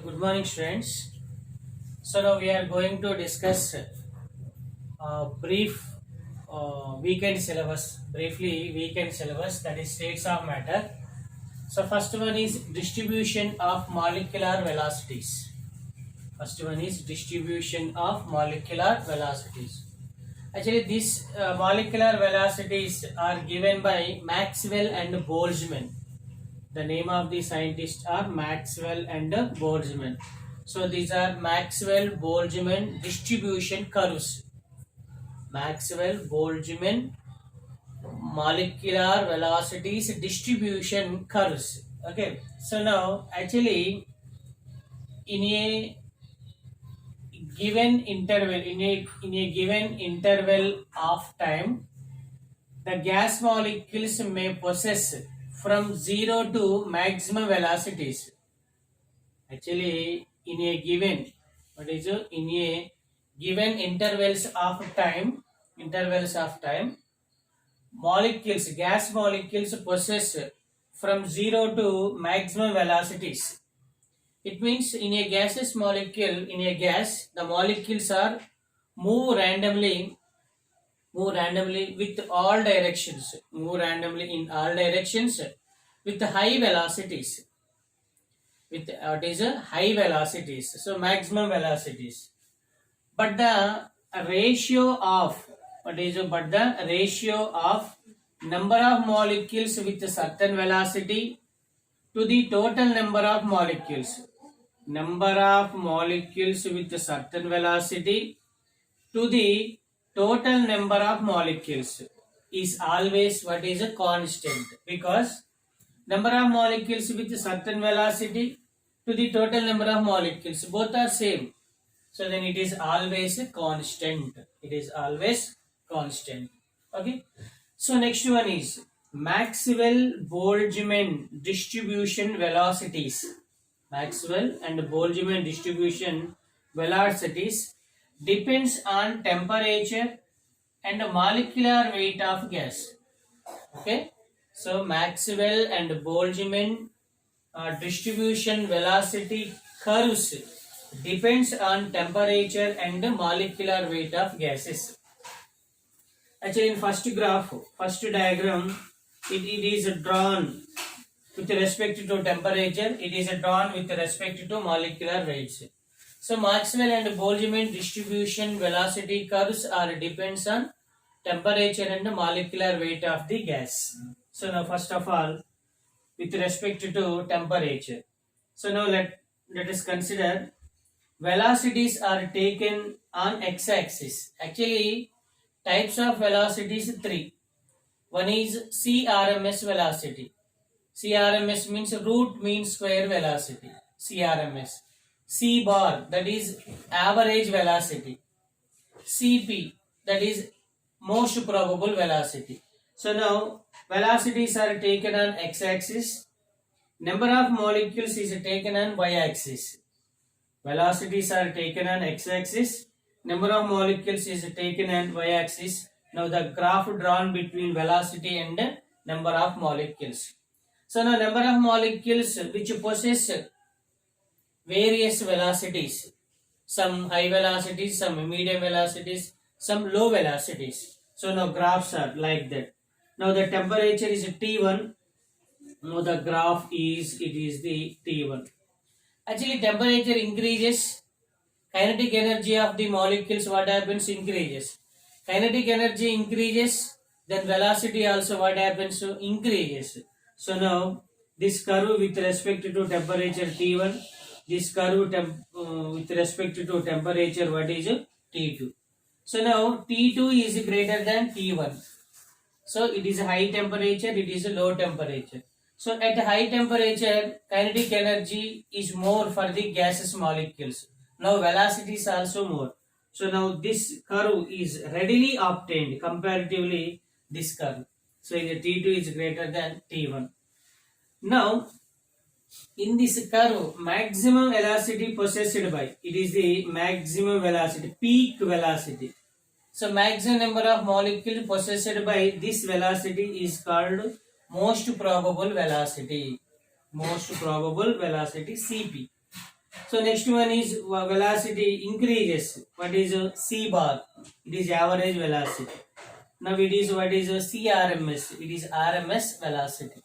Good morning, students. So now we are going to discuss brief weekend syllabus. Briefly, weekend syllabus, that is states of matter. So first one is distribution of molecular velocities. First one is distribution of molecular velocities. Actually, these molecular velocities are given by Maxwell and Boltzmann. The name of the scientists are Maxwell and Boltzmann. So these are Maxwell Boltzmann distribution curves. Maxwell Boltzmann molecular velocities distribution curves. Okay. So now actually in a given interval in a given interval of time, the gas molecules may possess from 0 to maximum velocities. Actually, in a given, in a given intervals of time, molecules, gas molecules possess from 0 to maximum velocities. It means in a gaseous molecule, in a gas, the molecules are move randomly with all directions, move randomly in all directions with high velocities, with what is a high velocities, so maximum velocities. But the ratio of number of molecules with a certain velocity to the total number of molecules, number of molecules with a certain velocity to the total number of molecules is always what is a constant, because number of molecules with a certain velocity to the total number of molecules both are same, so then it is always a constant, it is always constant. Okay, so next one is Maxwell Boltzmann distribution velocities. Maxwell and Boltzmann distribution velocities depends on temperature and molecular weight of gas. Okay, so Maxwell and Boltzmann distribution velocity curves depends on temperature and molecular weight of gases. Actually, in first diagram, it is drawn with respect to temperature, it is drawn with respect to molecular weights. So Maxwell and Boltzmann distribution velocity curves are depends on temperature and molecular weight of the gas. So now first of all, with respect to temperature. So now let us consider velocities are taken on x-axis. Actually, types of velocities three. One is CRMS velocity. CRMS means root mean square velocity. CRMS. C bar, that is average velocity. CP, that is most probable velocity. So now velocities are taken on x-axis. Number of molecules is taken on y-axis. Velocities are taken on x-axis. Number of molecules is taken on y-axis. Now the graph drawn between velocity and number of molecules. So now number of molecules which possess various velocities. Some high velocities, some medium velocities, some low velocities. So now graphs are like that. Now the temperature is T1. Now the graph is the T1. Actually, temperature increases, kinetic energy of the molecules what happens increases. Kinetic energy increases, then velocity also what happens increases. So now this curve with respect to temperature T1, this curve with respect to temperature what is T2. So now T2 is greater than T1. So it is high temperature, it is a low temperature. So at high temperature, kinetic energy is more for the gaseous molecules. Now velocity is also more. So now this curve is readily obtained comparatively this curve. So the T2 is greater than T1. Now in this curve, maximum velocity possessed by, it is the maximum velocity, peak velocity. So maximum number of molecules possessed by this velocity is called most probable velocity. Most probable velocity CP. So next one is velocity increases. What is C bar? It is average velocity. Now it is what is CRMS? It is RMS velocity.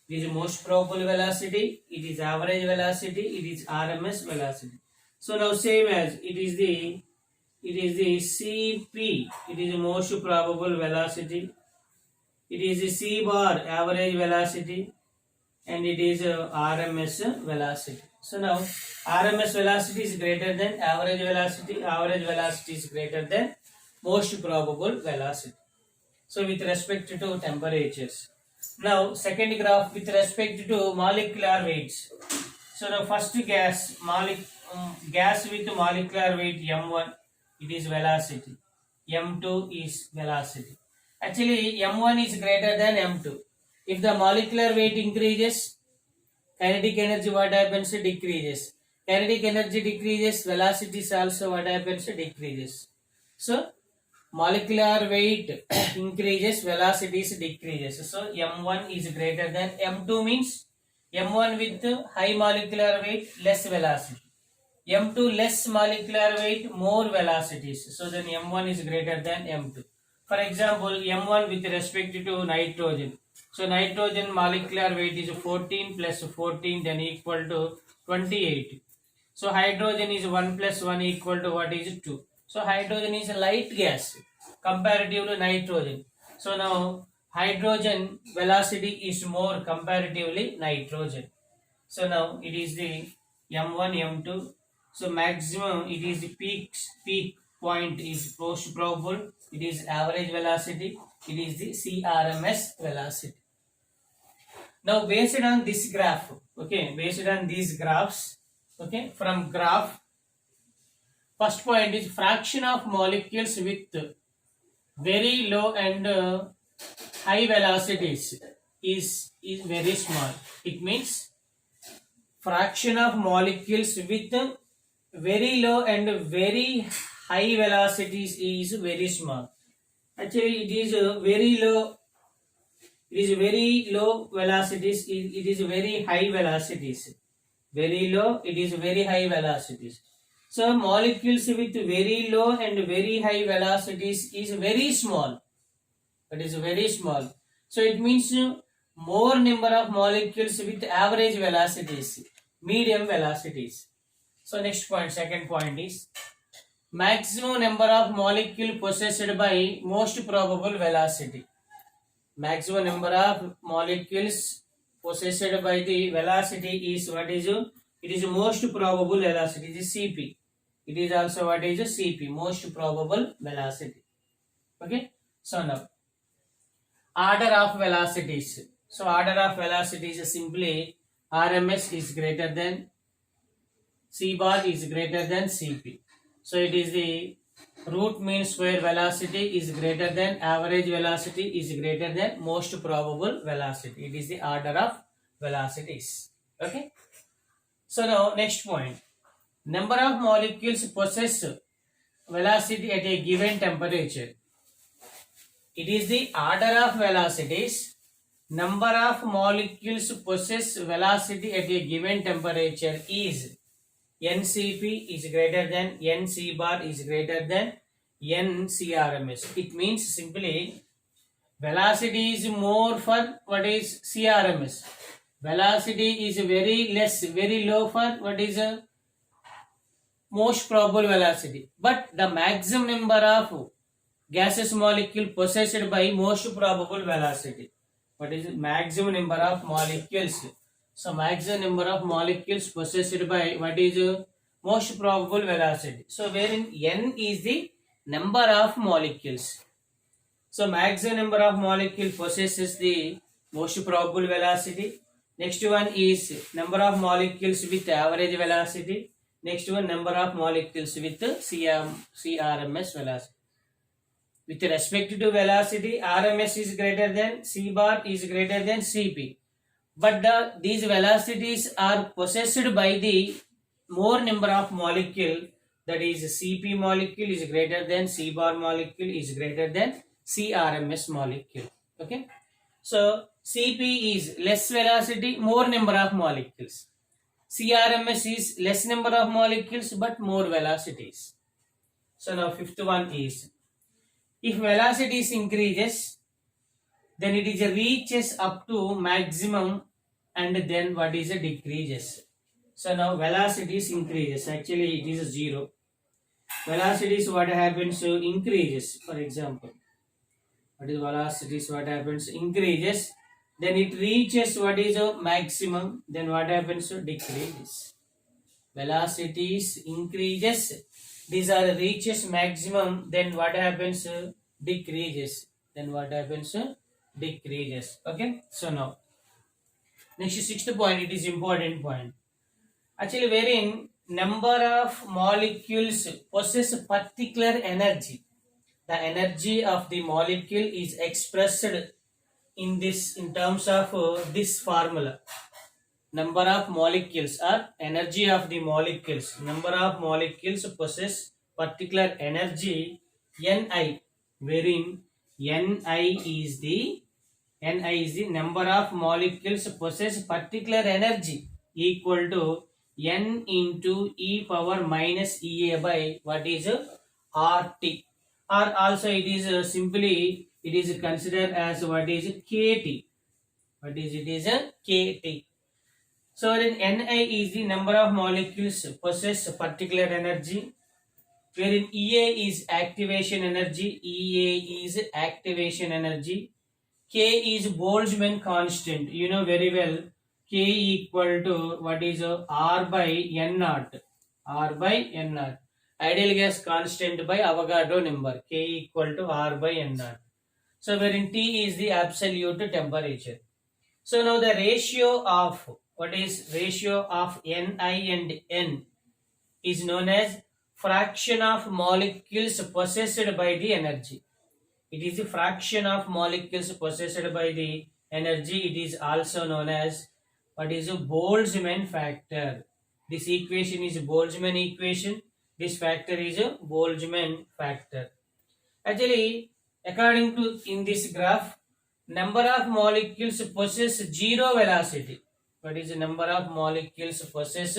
It is most probable velocity. It is average velocity. It is RMS velocity. So now same as it is the CP. It is most probable velocity. It is the C bar average velocity, and it is RMS velocity. So now RMS velocity is greater than average velocity. Average velocity is greater than most probable velocity. So with respect to temperatures. Now second graph with respect to molecular weights. So the first gas, gas with molecular weight m1, it is velocity. m2 is velocity. Actually, m1 is greater than m2. If the molecular weight increases, kinetic energy what happens? Decreases. Kinetic energy decreases, velocity is also what happens? Decreases. So molecular weight increases, velocities decreases. So m1 is greater than m2 means m1 with high molecular weight, less velocity. m2 less molecular weight, more velocities. So then m1 is greater than m2. For example, m1 with respect to nitrogen. So nitrogen molecular weight is 14 plus 14 then equal to 28. So hydrogen is 1 plus 1 equal to what is 2. So hydrogen is a light gas comparative to nitrogen. So now hydrogen velocity is more comparatively nitrogen. So now it is the m1, m2. So maximum it is the peak point is most probable. It is average velocity. It is the CRMS velocity. Now based on this graph, okay, based on these graphs, okay, from graph, first point is fraction of molecules with very low and high velocities is very small. It means fraction of molecules with very low and very high velocities is very small. Actually, it is very low. It is very low velocities. It is very high velocities. Very low. It is very high velocities. So molecules with very low and very high velocities is very small. It is very small. So it means more number of molecules with average velocities, medium velocities. So next point, second point is maximum number of molecule possessed by most probable velocity. Maximum number of molecules possessed by the velocity is what is it is most probable velocity. It is Cp. It is also what is Cp, most probable velocity. Okay. So now order of velocities. So order of velocities is simply RMS is greater than C bar is greater than Cp. So it is the root mean square velocity is greater than average velocity is greater than most probable velocity. It is the order of velocities. Okay. So now next point. Number of molecules possess velocity at a given temperature. It is the order of velocities. Number of molecules possess velocity at a given temperature is NCP is greater than NC bar is greater than NCRMS. It means simply velocity is more for what is CRMS. Velocity is very less, very low for what is most probable velocity. But the maximum number of gaseous molecule possessed by most probable velocity. What is maximum number of molecules? So maximum number of molecules possessed by what is most probable velocity. So wherein n is the number of molecules. So maximum number of molecule possesses the most probable velocity. Next one is number of molecules with average velocity. Next one number of molecules with CRMS velocity. With respect to velocity, RMS is greater than C bar is greater than Cp. But these velocities are possessed by the more number of molecule, that is Cp molecule is greater than C bar molecule is greater than CRMS molecule. Okay. So Cp is less velocity, more number of molecules. CRMS is less number of molecules but more velocities. So now fifth one is, if velocities increases, then it is a reaches up to maximum, and then what is a decreases. So now velocities increases, actually it is a 0. Velocities what happens to increases, for example, what is velocities, what happens increases, then it reaches what is a maximum, then what happens to decreases. Velocities increases, these are reaches maximum, then what happens decreases, then what happens decreases. Okay, so now next sixth point, it is important point, actually wherein number of molecules possess particular energy. The energy of the molecule is expressed in terms of this formula. Number of molecules or energy of the molecules. Number of molecules possess particular energy Ni, wherein Ni is the number of molecules possess particular energy equal to N into e power minus Ea by what is RT, or also it is simply it is considered as what is KT. What is it is a KT. So then Ni is the number of molecules possess particular energy, wherein Ea is activation energy. Ea is activation energy. K is Boltzmann constant. You know very well. K equal to what is R by N naught. R by N naught. Ideal gas constant by Avogadro number. K equal to R by N naught. So wherein T is the absolute temperature. So now the ratio of ratio of Ni and N is known as fraction of molecules possessed by the energy. It is the fraction of molecules possessed by the energy. It is also known as what is a Boltzmann factor. This equation is a Boltzmann equation. This factor is a Boltzmann factor. Actually, according to in this graph, number of molecules possess zero velocity. What is the number of molecules possess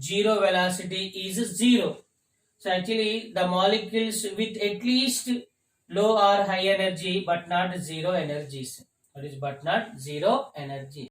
zero velocity is 0. So actually the molecules with at least low or high energy but not zero energies. That is but not zero energy.